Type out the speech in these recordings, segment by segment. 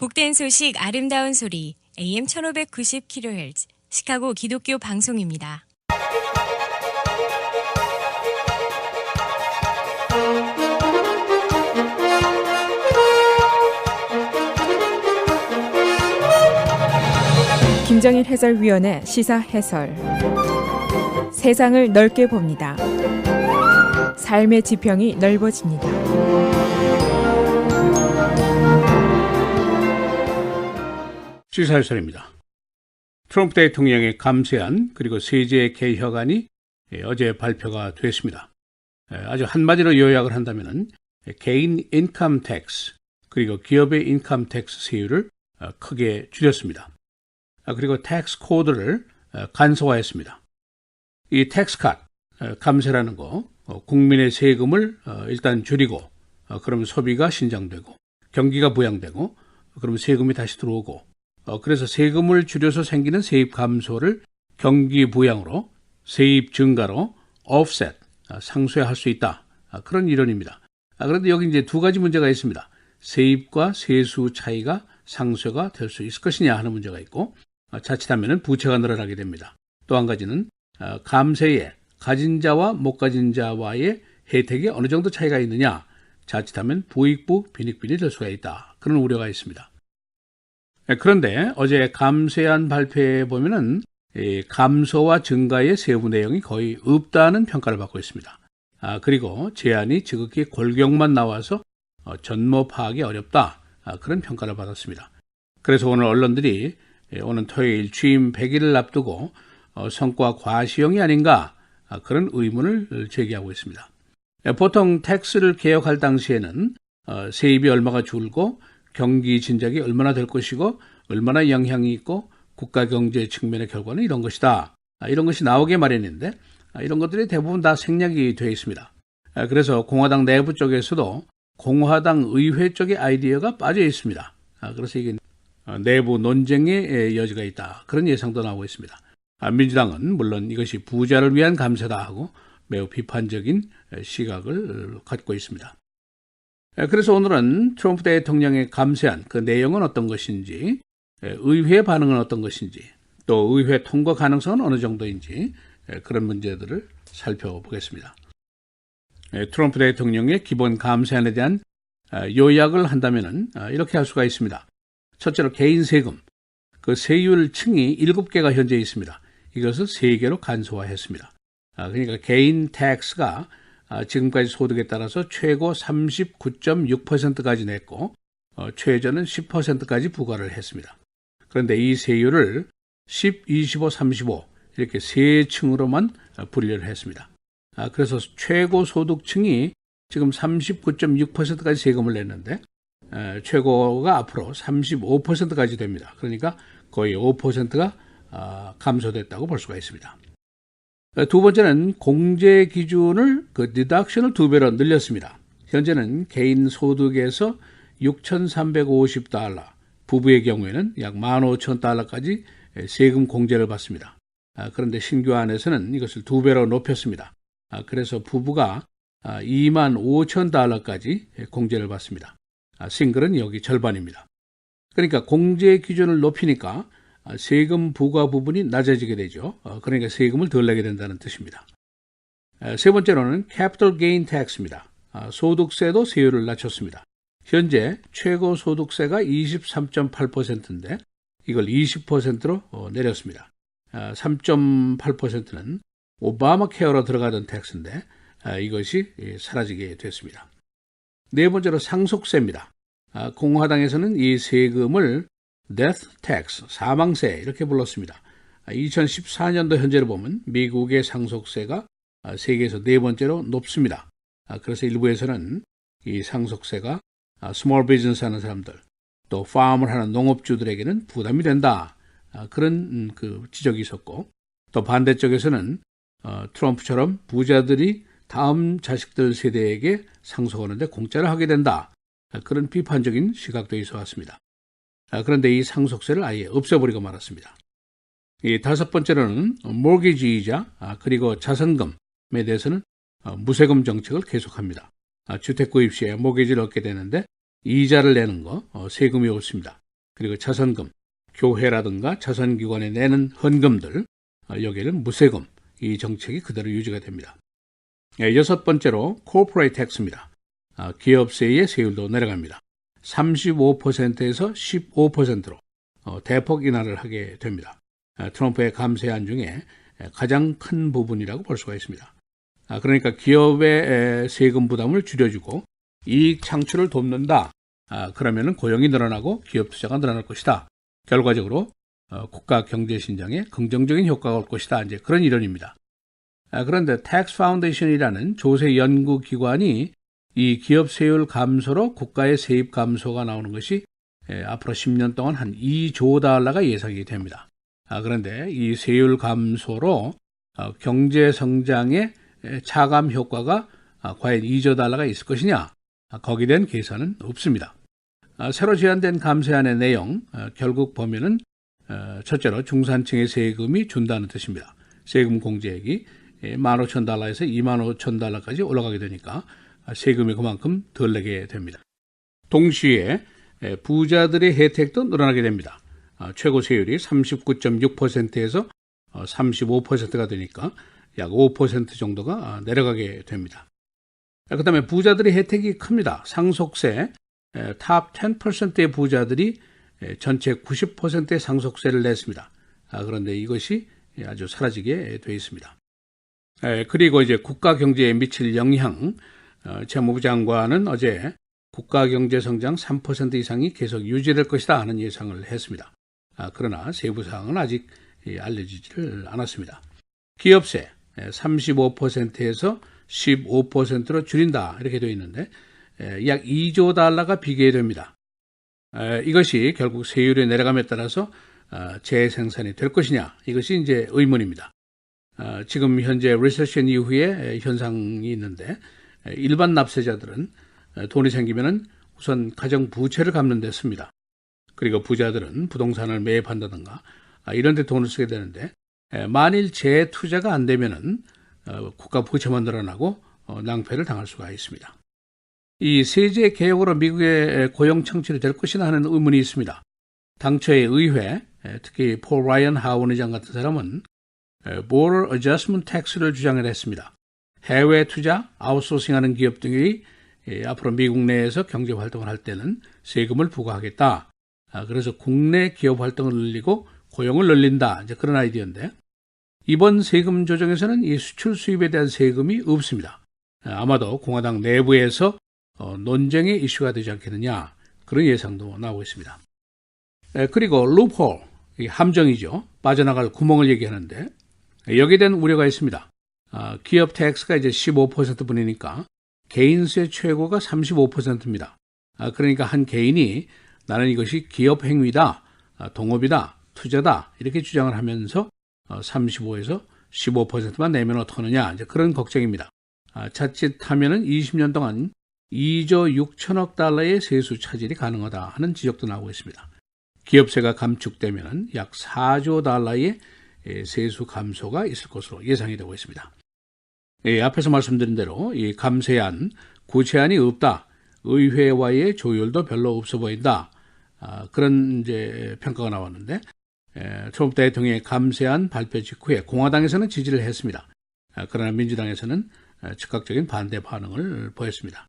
복된 소식 아름다운 소리 AM 1590kHz 시카고 기독교 방송입니다. 김정일 해설위원의 시사 해설. 세상을 넓게 봅니다. 삶의 지평이 넓어집니다. 시사 해설입니다. 트럼프 대통령의 감세안 그리고 세제 개혁안이 어제 발표가 됐습니다. 아주 한마디로 요약을 한다면 개인 인컴 텍스 그리고 기업의 인컴 텍스 세율을 크게 줄였습니다. 그리고 텍스 코드를 간소화했습니다. 이 텍스 컷, 감세라는 거 국민의 세금을 일단 줄이고 그러면 소비가 신장되고 경기가 부양되고 그러면 세금이 다시 들어오고 그래서 세금을 줄여서 생기는 세입 감소를 경기 부양으로 세입 증가로 offset, 상쇄할 수 있다. 그런 이론입니다. 그런데 여기 이제 두 가지 문제가 있습니다. 세입과 세수 차이가 상쇄가 될 수 있을 것이냐 하는 문제가 있고 자칫하면 부채가 늘어나게 됩니다. 또 한 가지는 감세에 가진 자와 못 가진 자와의 혜택이 어느 정도 차이가 있느냐 자칫하면 부익부 빈익빈이 될 수가 있다. 그런 우려가 있습니다. 그런데 어제 감세안 발표에 보면은 감소와 증가의 세부 내용이 거의 없다는 평가를 받고 있습니다. 그리고 제안이 지극히 골격만 나와서 전모 파악이 어렵다. 그런 평가를 받았습니다. 그래서 오늘 언론들이 오는 토요일 취임 100일을 앞두고 성과 과시용이 아닌가 그런 의문을 제기하고 있습니다. 보통 텍스를 개혁할 당시에는 세입이 얼마가 줄고 경기 진작이 얼마나 될 것이고 얼마나 영향이 있고 국가 경제 측면의 결과는 이런 것이다. 이런 것이 나오게 마련인데 이런 것들이 대부분 다 생략이 되어 있습니다. 그래서 공화당 내부 쪽에서도 공화당 의회 쪽의 아이디어가 빠져 있습니다. 그래서 이게 내부 논쟁의 여지가 있다. 그런 예상도 나오고 있습니다. 민주당은 물론 이것이 부자를 위한 감세다 하고 매우 비판적인 시각을 갖고 있습니다. 그래서 오늘은 트럼프 대통령의 감세안 그 내용은 어떤 것인지 의회 반응은 어떤 것인지 또 의회 통과 가능성은 어느 정도인지 그런 문제들을 살펴보겠습니다. 트럼프 대통령의 기본 감세안에 대한 요약을 한다면 이렇게 할 수가 있습니다. 첫째로 개인 세금 그 세율 층이 7개가 현재 있습니다. 이것을 3개로 간소화했습니다. 그러니까 개인 텍스가 지금까지 소득에 따라서 최고 39.6%까지 냈고 최저는 10%까지 부과를 했습니다. 그런데 이 세율을 10, 25, 35 이렇게 세 층으로만 분류를 했습니다. 그래서 최고 소득층이 지금 39.6%까지 세금을 냈는데 최고가 앞으로 35%까지 됩니다. 그러니까 거의 5%가 감소됐다고 볼 수가 있습니다. 두 번째는 공제 기준을 디덕션을 2배로 늘렸습니다. 현재는 개인 소득에서 $6,350, 부부의 경우에는 약 $15,000까지 세금 공제를 받습니다. 그런데 신규안에서는 이것을 2배로 높였습니다. 그래서 부부가 $25,000까지 공제를 받습니다. 싱글은 여기 절반입니다. 그러니까 공제 기준을 높이니까 세금 부과 부분이 낮아지게 되죠. 그러니까 세금을 덜 내게 된다는 뜻입니다. 세 번째로는 Capital Gain Tax입니다. 소득세도 세율을 낮췄습니다. 현재 최고 소득세가 23.8%인데 이걸 20%로 내렸습니다. 3.8%는 오바마 케어로 들어가던 텍스인데 이것이 사라지게 됐습니다. 네 번째로 상속세입니다. 공화당에서는 이 세금을 Death Tax, 사망세 이렇게 불렀습니다. 2014년도 현재로 보면 미국의 상속세가 세계에서 네 번째로 높습니다. 그래서 일부에서는 이 상속세가 스몰 비즈니스 하는 사람들 또 팜을 하는 농업주들에게는 부담이 된다. 그런 지적이 있었고 또 반대쪽에서는 트럼프처럼 부자들이 다음 자식들 세대에게 상속하는데 공짜를 하게 된다. 그런 비판적인 시각도 있어 왔습니다. 그런데 이 상속세를 아예 없애버리고 말았습니다. 이 다섯 번째로는 모기지 이자 그리고 자선금에 대해서는 무세금 정책을 계속합니다. 주택 구입 시에 모기지를 얻게 되는데 이자를 내는 거 세금이 없습니다. 그리고 자선금, 교회라든가 자선기관에 내는 헌금들, 여기에는 무세금, 이 정책이 그대로 유지가 됩니다. 여섯 번째로 corporate tax입니다. 기업세의 세율도 내려갑니다. 35%에서 15%로 대폭 인하를 하게 됩니다. 트럼프의 감세안 중에 가장 큰 부분이라고 볼 수가 있습니다. 그러니까 기업의 세금 부담을 줄여주고 이익 창출을 돕는다. 그러면 고용이 늘어나고 기업 투자가 늘어날 것이다. 결과적으로 국가 경제 신장에 긍정적인 효과가 올 것이다. 이제 그런 이론입니다. 그런데 Tax Foundation이라는 조세 연구 기관이 이 기업 세율 감소로 국가의 세입 감소가 나오는 것이 앞으로 10년 동안 한 2조 달러가 예상이 됩니다. 그런데 이 세율 감소로 경제 성장의 차감 효과가 과연 2조 달러가 있을 것이냐? 거기에 대한 계산은 없습니다. 새로 제안된 감세안의 내용, 결국 보면은 첫째로 중산층의 세금이 준다는 뜻입니다. 세금 공제액이 15,000달러에서 25,000달러까지 올라가게 되니까 세금이 그만큼 덜 내게 됩니다. 동시에 부자들의 혜택도 늘어나게 됩니다. 최고 세율이 39.6%에서 35%가 되니까 약 5% 정도가 내려가게 됩니다. 그 다음에 부자들의 혜택이 큽니다. 상속세, 탑 10%의 부자들이 전체 90%의 상속세를 냈습니다. 그런데 이것이 아주 사라지게 되어 있습니다. 그리고 이제 국가 경제에 미칠 영향, 재무부 장관은 어제 국가 경제 성장 3% 이상이 계속 유지될 것이다 하는 예상을 했습니다. 그러나 세부 사항은 아직 알려지지를 않았습니다. 기업세 35%에서 15%로 줄인다 이렇게 되어 있는데 약 2조 달러가 비교됩니다. 이것이 결국 세율이 내려감에 따라서 재생산이 될 것이냐, 이것이 이제 의문입니다. 지금 현재 리세션 이후에 현상이 있는데 일반 납세자들은 돈이 생기면은 우선 가정 부채를 갚는 데 씁니다. 그리고 부자들은 부동산을 매입한다든가 이런 데 돈을 쓰게 되는데 만일 재투자가 안 되면은 국가 부채만 늘어나고 낭패를 당할 수가 있습니다. 이 세제 개혁으로 미국의 고용 창출이 될 것이나 하는 의문이 있습니다. 당초의 의회, 특히 폴 라이언 하원 의장 같은 사람은 Border Adjustment Tax를 주장을 했습니다. 해외 투자, 아웃소싱하는 기업들이 앞으로 미국 내에서 경제 활동을 할 때는 세금을 부과하겠다. 그래서 국내 기업 활동을 늘리고 고용을 늘린다. 이제 그런 아이디어인데 이번 세금 조정에서는 이 수출 수입에 대한 세금이 없습니다. 아마도 공화당 내부에서 논쟁의 이슈가 되지 않겠느냐, 그런 예상도 나오고 있습니다. 그리고 루프홀, 함정이죠. 빠져나갈 구멍을 얘기하는데 여기에 대한 우려가 있습니다. 기업 텍스가 이제 15%뿐이니까 개인세 최고가 35%입니다. 그러니까 한 개인이 나는 이것이 기업 행위다, 동업이다, 투자다 이렇게 주장을 하면서 35에서 15%만 내면 어떡하느냐, 이제 그런 걱정입니다. 자칫하면은 20년 동안 2조 6천억 달러의 세수 차질이 가능하다 하는 지적도 나오고 있습니다. 기업세가 감축되면 약 4조 달러의 세수 감소가 있을 것으로 예상이 되고 있습니다. 앞에서 말씀드린 대로 이 감세안, 구체안이 없다. 의회와의 조율도 별로 없어 보인다. 그런 이제 평가가 나왔는데 트럼프 대통령의 감세안 발표 직후에 공화당에서는 지지를 했습니다. 그러나 민주당에서는 즉각적인 반대 반응을 보였습니다.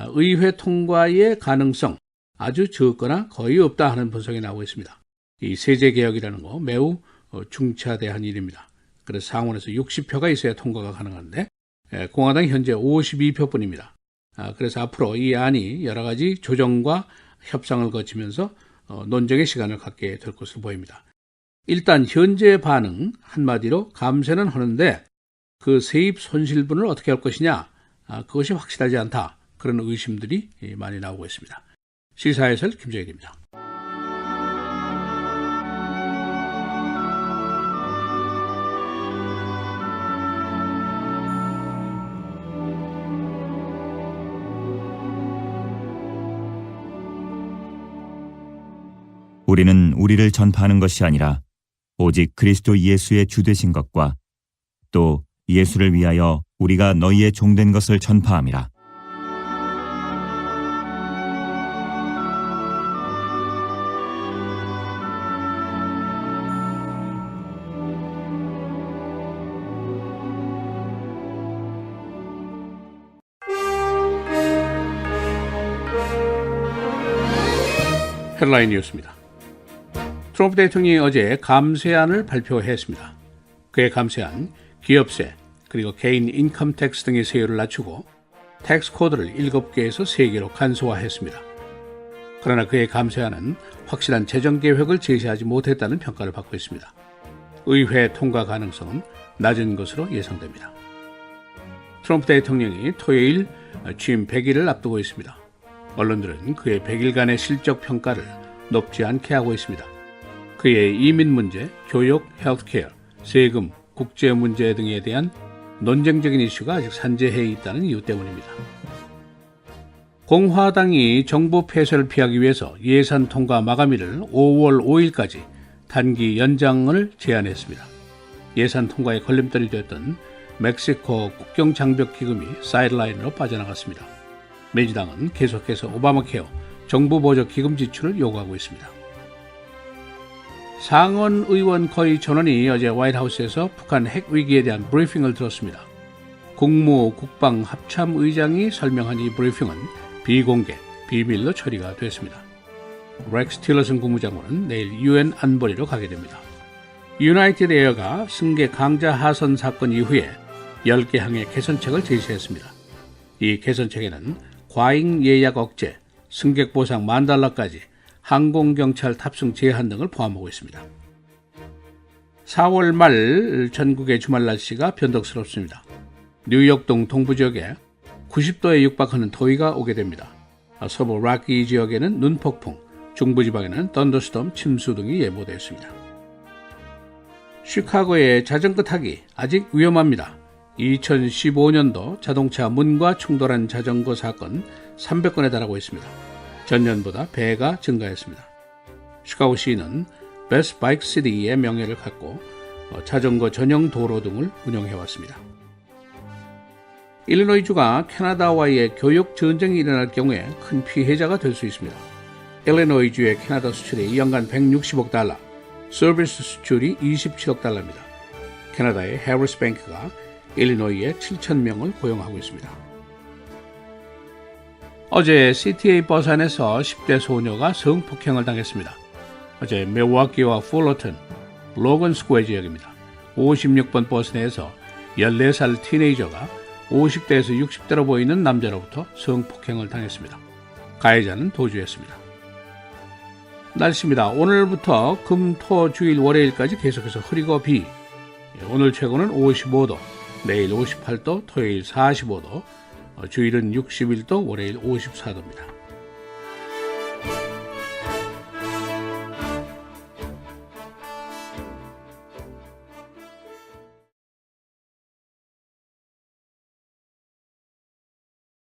의회 통과의 가능성 아주 적거나 거의 없다 하는 분석이 나오고 있습니다. 이 세제 개혁이라는 거 매우 중차대한 일입니다. 그래서 상원에서 60표가 있어야 통과가 가능한데 공화당이 현재 52표뿐입니다. 그래서 앞으로 이 안이 여러 가지 조정과 협상을 거치면서 논쟁의 시간을 갖게 될 것으로 보입니다. 일단 현재 반응 한마디로 감세는 하는데 그 세입 손실분을 어떻게 할 것이냐, 그것이 확실하지 않다. 그런 의심들이 많이 나오고 있습니다. 시사해설 김정일입니다. 우리는 우리를 전파하는 것이 아니라 오직 그리스도 예수의 주 되신 것과 또 예수를 위하여 우리가 너희의 종된 것을 전파함이라. 헤드라인 뉴스입니다. 트럼프 대통령이 어제 감세안을 발표했습니다. 그의 감세안, 기업세, 그리고 개인 인컴 텍스 등의 세율을 낮추고 텍스 코드를 7개에서 3개로 간소화했습니다. 그러나 그의 감세안은 확실한 재정 계획을 제시하지 못했다는 평가를 받고 있습니다. 의회 통과 가능성은 낮은 것으로 예상됩니다. 트럼프 대통령이 토요일 취임 100일을 앞두고 있습니다. 언론들은 그의 100일간의 실적 평가를 높지 않게 하고 있습니다. 그의 이민 문제, 교육, 헬스케어, 세금, 국제 문제 등에 대한 논쟁적인 이슈가 아직 산재해 있다는 이유 때문입니다. 공화당이 정부 폐쇄를 피하기 위해서 예산 통과 마감일을 5월 5일까지 단기 연장을 제안했습니다. 예산 통과에 걸림돌이 되었던 멕시코 국경 장벽 기금이 사이드라인으로 빠져나갔습니다. 민주당은 계속해서 오바마 케어 정부 보조 기금 지출을 요구하고 있습니다. 상원 의원 거의 전원이 어제 화이트하우스에서 북한 핵 위기에 대한 브리핑을 들었습니다. 국무 국방 합참 의장이 설명한 이 브리핑은 비공개, 비밀로 처리가 됐습니다. 렉스 틸러슨 국무장관은 내일 UN 안보리로 가게 됩니다. 유나이티드 에어가 승객 강자 하선 사건 이후에 10개 항의 개선책을 제시했습니다. 이 개선책에는 과잉 예약 억제, 승객 보상 $10,000까지 항공경찰 탑승 제한 등을 포함하고 있습니다. 4월 말 전국의 주말 날씨가 변덕스럽습니다. 뉴욕 등 동부지역에 90도에 육박하는 더위가 오게 됩니다. 서부 락키 지역에는 눈폭풍, 중부지방에는 던더스톰, 침수 등이 예보되어 있습니다. 시카고의 자전거 타기 아직 위험합니다. 2015년도 자동차 문과 충돌한 자전거 사건 300건에 달하고 있습니다. 전년보다 배가 증가했습니다. 시카고시는 베스트 바이크 시티의 명예를 갖고 자전거 전용 도로 등을 운영해왔습니다. 일리노이주가 캐나다와의 교육 전쟁이 일어날 경우에 큰 피해자가 될 수 있습니다. 일리노이주의 캐나다 수출이 연간 $160억, 서비스 수출이 $27억. 캐나다의 해리스 뱅크가 일리노이에 7,000명을 고용하고 있습니다. 어제 CTA 버스 안에서 10대 소녀가 성폭행을 당했습니다. 어제 밀워키와 풀러턴, 로건 스퀘어 지역입니다. 56번 버스 내에서 14살 티네이저가 50대에서 60대로 보이는 남자로부터 성폭행을 당했습니다. 가해자는 도주했습니다. 날씨입니다. 오늘부터 금, 토, 주일, 월요일까지 계속해서 흐리고 비. 오늘 최고는 55도, 내일 58도, 토요일 45도, 주일은 61도, 월요일 54도입니다.